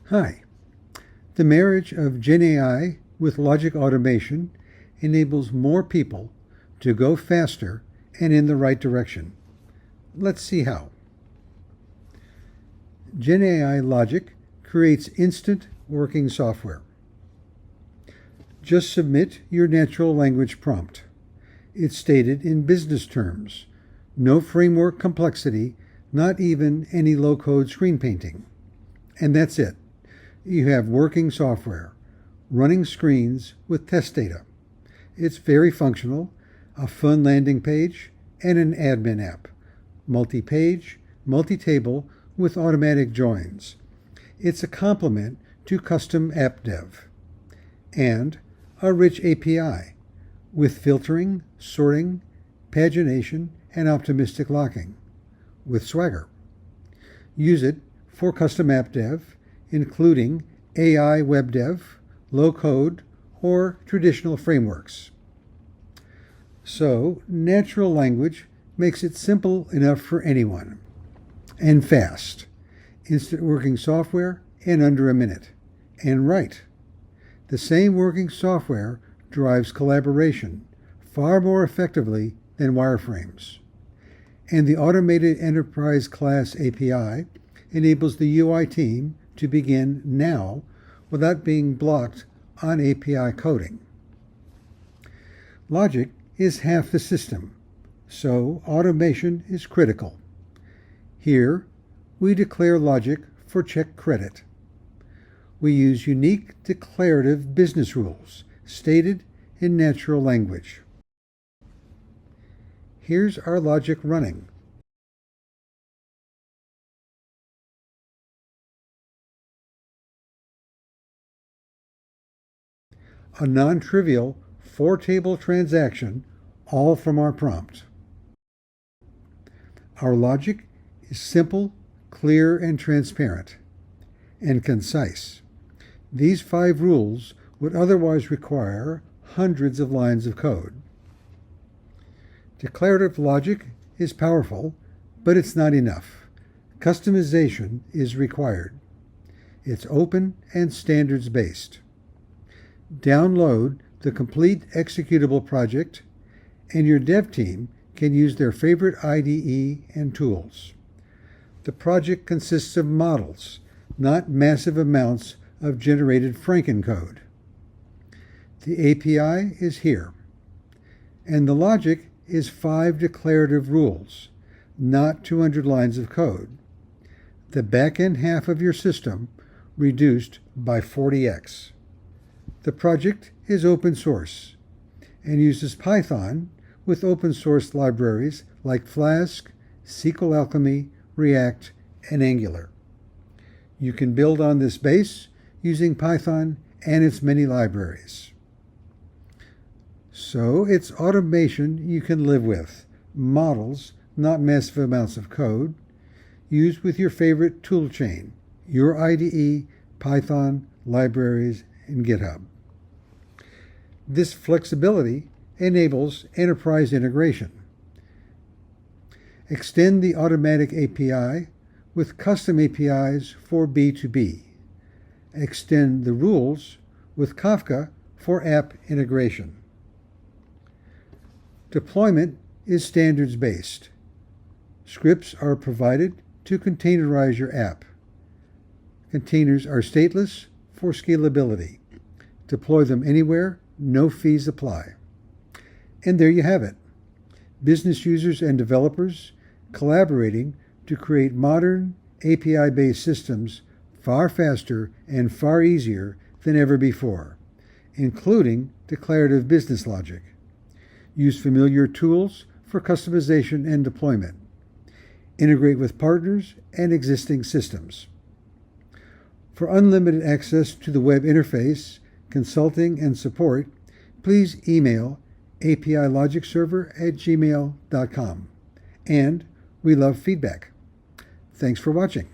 Hi. The marriage of GenAI with logic automation enables more people to go faster and in the right direction. Let's see how. GenAI logic creates instant working software. Just submit your natural language prompt. It's stated in business terms. No framework complexity, not even any low-code screen painting. And that's it. You have working software, running screens with test data. It's very functional, a fun landing page, and an admin app. Multi-page, multi-table with automatic joins. It's a complement to custom app dev. And a rich API with filtering, sorting, pagination, and optimistic locking with Swagger. Use it for custom app dev, including AI web dev, low-code, or traditional frameworks. So, natural language makes it simple enough for anyone. And fast. Instant working software in under a minute. And right. The same working software drives collaboration far more effectively than wireframes. And the Automated Enterprise Class API enables the UI team to begin now without being blocked on API coding. Logic is half the system, so automation is critical. Here, we declare logic for check credit. We use unique declarative business rules stated in natural language. Here's our logic running. A non-trivial 4-table transaction, all from our prompt. Our logic is simple, clear, and transparent, and concise. These 5 rules would otherwise require hundreds of lines of code. Declarative logic is powerful, but it's not enough. Customization is required. It's open and standards-based. Download the complete executable project, and your dev team can use their favorite IDE and tools. The project consists of models, not massive amounts of generated Frankencode. The API is here, and the logic is 5 declarative rules, not 200 lines of code. The back-end half of your system reduced by 40x. The project is open source and uses Python with open source libraries like Flask, SQL Alchemy, React, and Angular. You can build on this base using Python and its many libraries. So it's automation you can live with, models, not massive amounts of code, used with your favorite toolchain, your IDE, Python, libraries, and GitHub. This flexibility enables enterprise integration. Extend the automatic API with custom APIs for B2B. Extend the rules with Kafka for app integration. Deployment is standards-based. Scripts are provided to containerize your app. Containers are stateless for scalability. Deploy them anywhere, no fees apply. And there you have it. Business users and developers collaborating to create modern API-based systems far faster and far easier than ever before, including declarative business logic. Use familiar tools for customization and deployment. Integrate with partners and existing systems. For unlimited access to the web interface, consulting, and support, please email apilogicserver@gmail.com. And we love feedback. Thanks for watching.